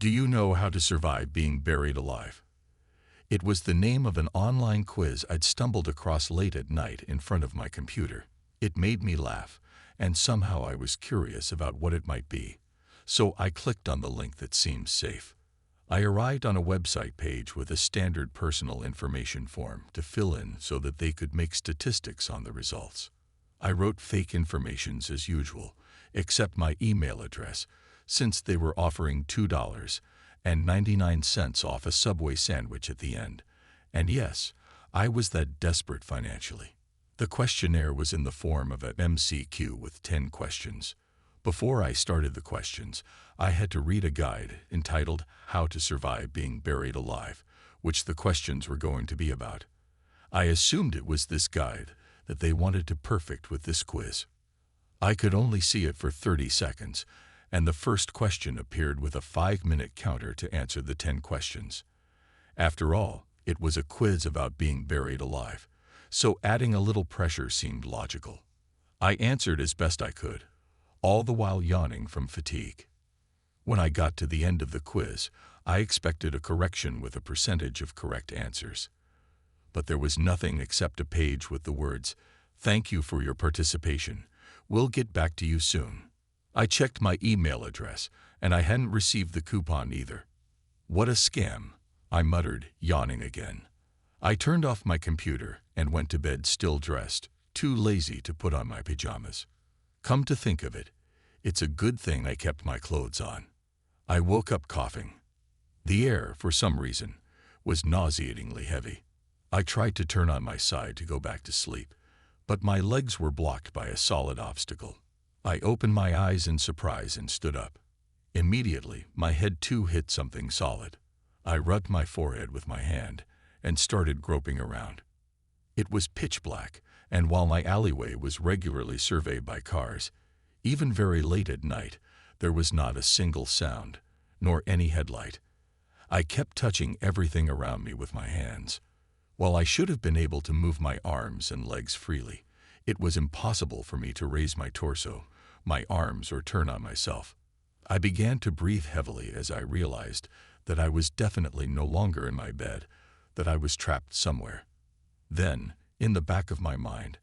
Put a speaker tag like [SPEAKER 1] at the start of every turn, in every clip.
[SPEAKER 1] Do you know how to survive being buried alive? It was the name of an online quiz I'd stumbled across late at night in front of my computer. It made me laugh, and somehow I was curious about what it might be. So I clicked on the link that seemed safe. I arrived on a website page with a standard personal information form to fill in so that they could make statistics on the results. I wrote fake informations as usual, except my email address, since they were offering $2.99 off a Subway sandwich at the end. And yes, I was that desperate financially. The questionnaire was in the form of an MCQ with 10 questions. Before I started the questions, I had to read a guide entitled How to Survive Being Buried Alive, which the questions were going to be about. I assumed it was this guide that they wanted to perfect with this quiz. I could only see it for 30 seconds, and the first question appeared with a 5-minute counter to answer the 10 questions. After all, it was a quiz about being buried alive, so adding a little pressure seemed logical. I answered as best I could, all the while yawning from fatigue. When I got to the end of the quiz, I expected a correction with a percentage of correct answers. But there was nothing except a page with the words, "Thank you for your participation. We'll get back to you soon." I checked my email address, and I hadn't received the coupon either. What a scam, I muttered, yawning again. I turned off my computer and went to bed still dressed, too lazy to put on my pajamas. Come to think of it, it's a good thing I kept my clothes on. I woke up coughing. The air, for some reason, was nauseatingly heavy. I tried to turn on my side to go back to sleep, but my legs were blocked by a solid obstacle. I opened my eyes in surprise and stood up. Immediately, my head too hit something solid. I rubbed my forehead with my hand and started groping around. It was pitch black, and while my alleyway was regularly surveyed by cars, even very late at night, there was not a single sound, nor any headlight. I kept touching everything around me with my hands. While I should have been able to move my arms and legs freely, it was impossible for me to raise my torso, my arms, or turn on myself. I began to breathe heavily as I realized that I was definitely no longer in my bed, that I was trapped somewhere. Then, in the back of my mind,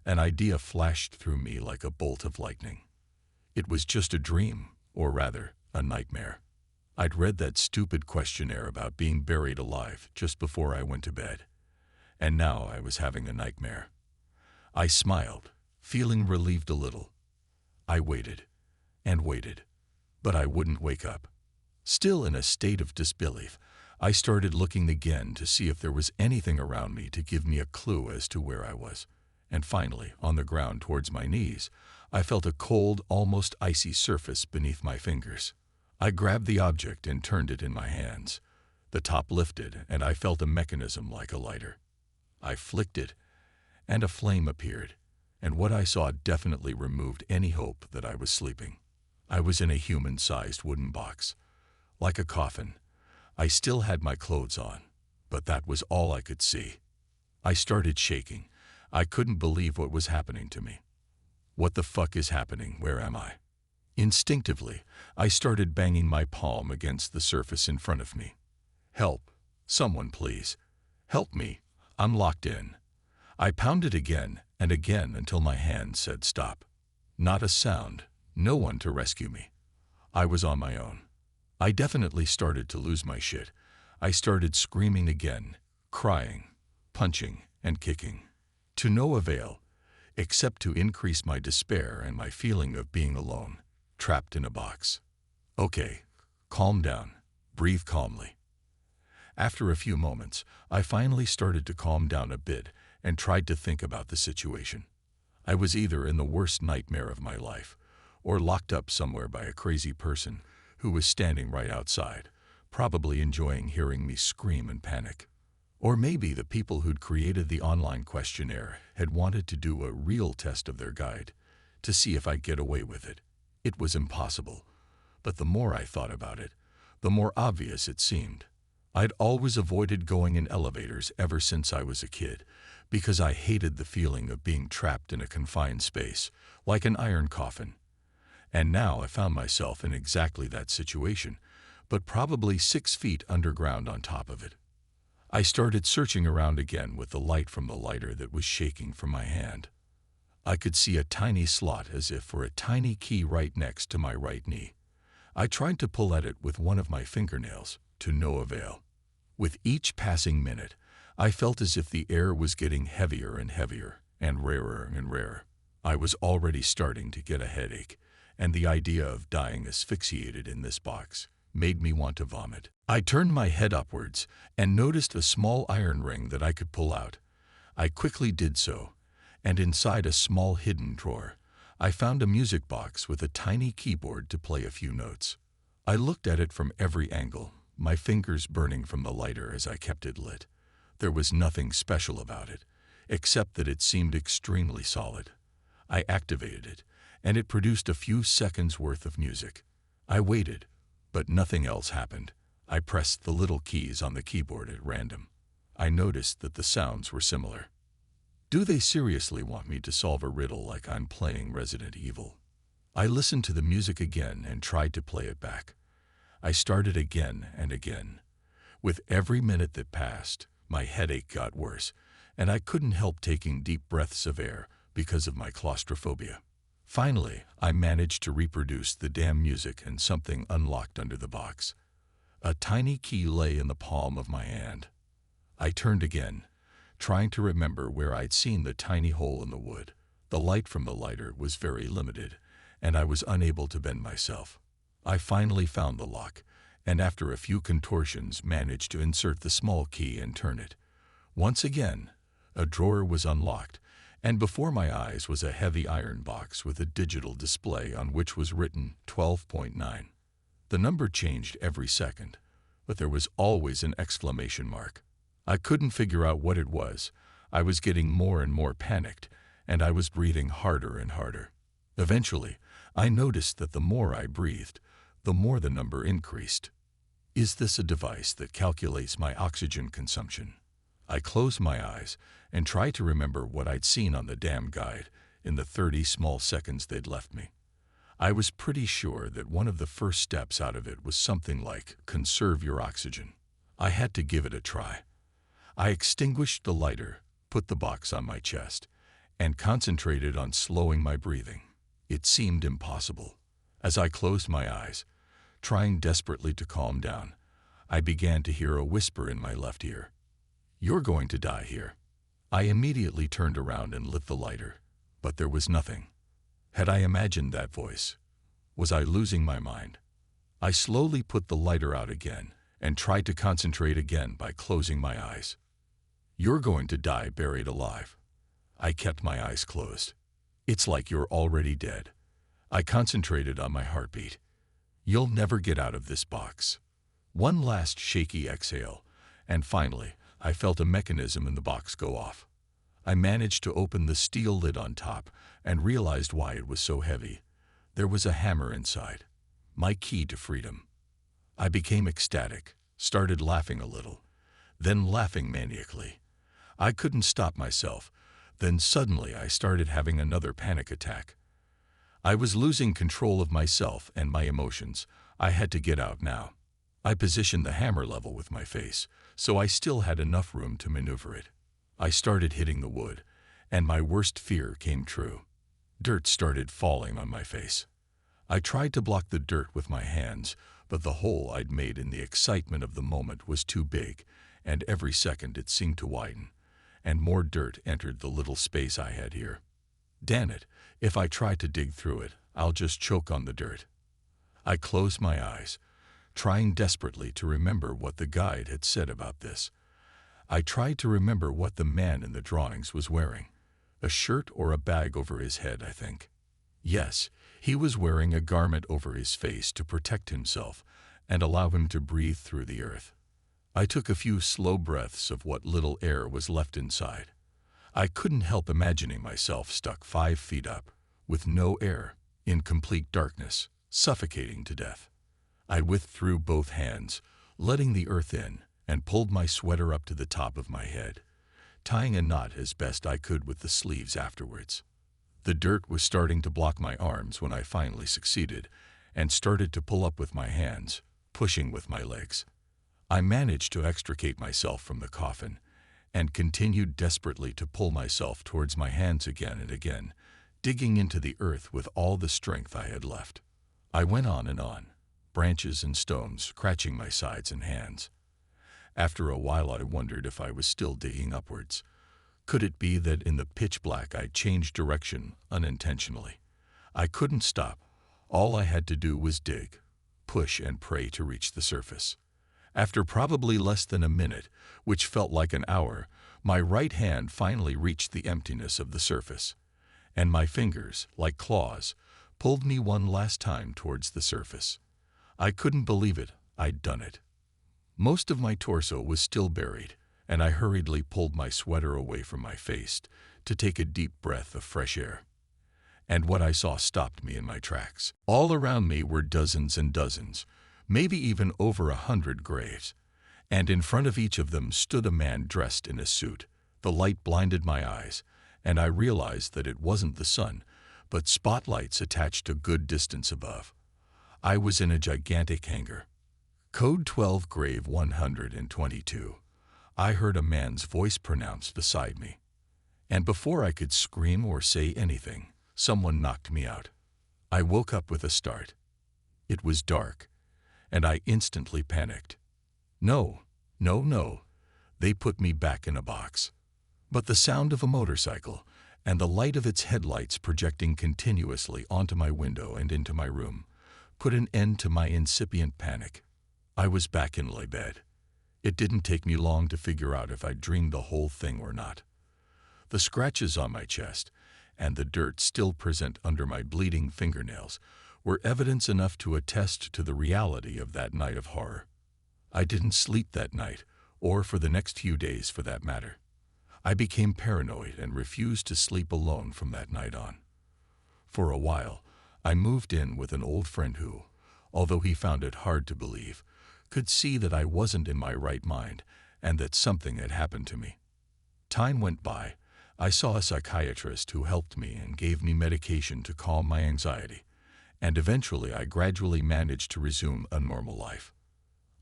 [SPEAKER 1] an idea flashed through me like a bolt of lightning. It was just a dream, or rather, a nightmare. I'd read that stupid questionnaire about being buried alive just before I went to bed, and now I was having a nightmare. I smiled, feeling relieved a little. I waited, and waited, but I wouldn't wake up. Still in a state of disbelief, I started looking again to see if there was anything around me to give me a clue as to where I was. And finally, on the ground towards my knees, I felt a cold, almost icy surface beneath my fingers. I grabbed the object and turned it in my hands. The top lifted, and I felt a mechanism like a lighter. I flicked it, and a flame appeared, and what I saw definitely removed any hope that I was sleeping. I was in a human-sized wooden box, like a coffin. I still had my clothes on, but that was all I could see. I started shaking. I couldn't believe what was happening to me. What the fuck is happening? Where am I? Instinctively, I started banging my palm against the surface in front of me. Help! Someone please! Help me! I'm locked in. I pounded again and again until my hand said stop. Not a sound, no one to rescue me. I was on my own. I definitely started to lose my shit. I started screaming again, crying, punching, and kicking. To no avail, except to increase my despair and my feeling of being alone, trapped in a box. Okay, calm down, breathe calmly. After a few moments, I finally started to calm down a bit and tried to think about the situation. I was either in the worst nightmare of my life, or locked up somewhere by a crazy person who was standing right outside, probably enjoying hearing me scream and panic. Or maybe the people who'd created the online questionnaire had wanted to do a real test of their guide, to see if I'd get away with it. It was impossible, but the more I thought about it, the more obvious it seemed. I'd always avoided going in elevators ever since I was a kid, because I hated the feeling of being trapped in a confined space, like an iron coffin. And now I found myself in exactly that situation, but probably 6 feet underground on top of it. I started searching around again with the light from the lighter that was shaking from my hand. I could see a tiny slot as if for a tiny key right next to my right knee. I tried to pull at it with one of my fingernails, to no avail. With each passing minute, I felt as if the air was getting heavier and heavier, and rarer and rarer. I was already starting to get a headache, and the idea of dying asphyxiated in this box made me want to vomit. I turned my head upwards and noticed a small iron ring that I could pull out. I quickly did so, and inside a small hidden drawer, I found a music box with a tiny keyboard to play a few notes. I looked at it from every angle, my fingers burning from the lighter as I kept it lit. There was nothing special about it, except that it seemed extremely solid. I activated it, and it produced a few seconds worth of music. I waited, but nothing else happened. I pressed the little keys on the keyboard at random. I noticed that the sounds were similar. Do they seriously want me to solve a riddle like I'm playing Resident Evil? I listened to the music again and tried to play it back. I started again and again. With every minute that passed, my headache got worse, and I couldn't help taking deep breaths of air because of my claustrophobia. Finally, I managed to reproduce the damn music, and something unlocked under the box. A tiny key lay in the palm of my hand. I turned again, trying to remember where I'd seen the tiny hole in the wood. The light from the lighter was very limited, and I was unable to bend myself. I finally found the lock, and after a few contortions managed to insert the small key and turn it. Once again, a drawer was unlocked, and before my eyes was a heavy iron box with a digital display on which was written 12.9. The number changed every second, but there was always an exclamation mark. I couldn't figure out what it was. I was getting more and more panicked, and I was breathing harder and harder. Eventually, I noticed that the more I breathed, the more the number increased. Is this a device that calculates my oxygen consumption? I closed my eyes and tried to remember what I'd seen on the damn guide in the 30 small seconds they'd left me. I was pretty sure that one of the first steps out of it was something like conserve your oxygen. I had to give it a try. I extinguished the lighter, put the box on my chest, and concentrated on slowing my breathing. It seemed impossible. As I closed my eyes, trying desperately to calm down, I began to hear a whisper in my left ear. "You're going to die here." I immediately turned around and lit the lighter, but there was nothing. Had I imagined that voice? Was I losing my mind? I slowly put the lighter out again and tried to concentrate again by closing my eyes. "You're going to die buried alive." I kept my eyes closed. "It's like you're already dead." I concentrated on my heartbeat. "You'll never get out of this box." One last shaky exhale, and finally, I felt a mechanism in the box go off. I managed to open the steel lid on top and realized why it was so heavy. There was a hammer inside. My key to freedom. I became ecstatic, started laughing a little, then laughing maniacally. I couldn't stop myself. Then suddenly I started having another panic attack. I was losing control of myself and my emotions. I had to get out now. I positioned the hammer level with my face, so I still had enough room to maneuver it. I started hitting the wood, and my worst fear came true. Dirt started falling on my face. I tried to block the dirt with my hands, but the hole I'd made in the excitement of the moment was too big, and every second it seemed to widen, and more dirt entered the little space I had here. Damn it, if I try to dig through it, I'll just choke on the dirt. I closed my eyes, trying desperately to remember what the guide had said about this. I tried to remember what the man in the drawings was wearing. A shirt or a bag over his head, I think. Yes, he was wearing a garment over his face to protect himself and allow him to breathe through the earth. I took a few slow breaths of what little air was left inside. I couldn't help imagining myself stuck 5 feet up, with no air, in complete darkness, suffocating to death. I withdrew both hands, letting the earth in, and pulled my sweater up to the top of my head, tying a knot as best I could with the sleeves afterwards. The dirt was starting to block my arms when I finally succeeded, and started to pull up with my hands, pushing with my legs. I managed to extricate myself from the coffin and continued desperately to pull myself towards my hands again and again, digging into the earth with all the strength I had left. I went on, branches and stones scratching my sides and hands. After a while I wondered if I was still digging upwards. Could it be that in the pitch black I changed direction unintentionally? I couldn't stop. All I had to do was dig, push and pray to reach the surface. After probably less than a minute, which felt like an hour, my right hand finally reached the emptiness of the surface, and my fingers, like claws, pulled me one last time towards the surface. I couldn't believe it. I'd done it. Most of my torso was still buried, and I hurriedly pulled my sweater away from my face to take a deep breath of fresh air. And what I saw stopped me in my tracks. All around me were dozens and dozens, maybe even over 100 graves, and in front of each of them stood a man dressed in a suit. The light blinded my eyes, and I realized that it wasn't the sun, but spotlights attached a good distance above. I was in a gigantic hangar. Code 12, Grave 122. I heard a man's voice pronounced beside me, and before I could scream or say anything, someone knocked me out. I woke up with a start. It was dark, and I instantly panicked. No. They put me back in a box. But the sound of a motorcycle and the light of its headlights projecting continuously onto my window and into my room put an end to my incipient panic. I was back in my bed. It didn't take me long to figure out if I'd dreamed the whole thing or not. The scratches on my chest and the dirt still present under my bleeding fingernails were evidence enough to attest to the reality of that night of horror. I didn't sleep that night, or for the next few days for that matter. I became paranoid and refused to sleep alone from that night on. For a while, I moved in with an old friend who, although he found it hard to believe, could see that I wasn't in my right mind and that something had happened to me. Time went by. I saw a psychiatrist who helped me and gave me medication to calm my anxiety, and eventually I gradually managed to resume a normal life.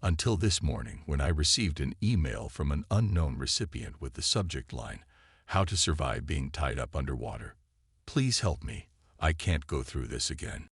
[SPEAKER 1] Until this morning, when I received an email from an unknown recipient with the subject line, "How to survive being tied up underwater. Please help me. I can't go through this again."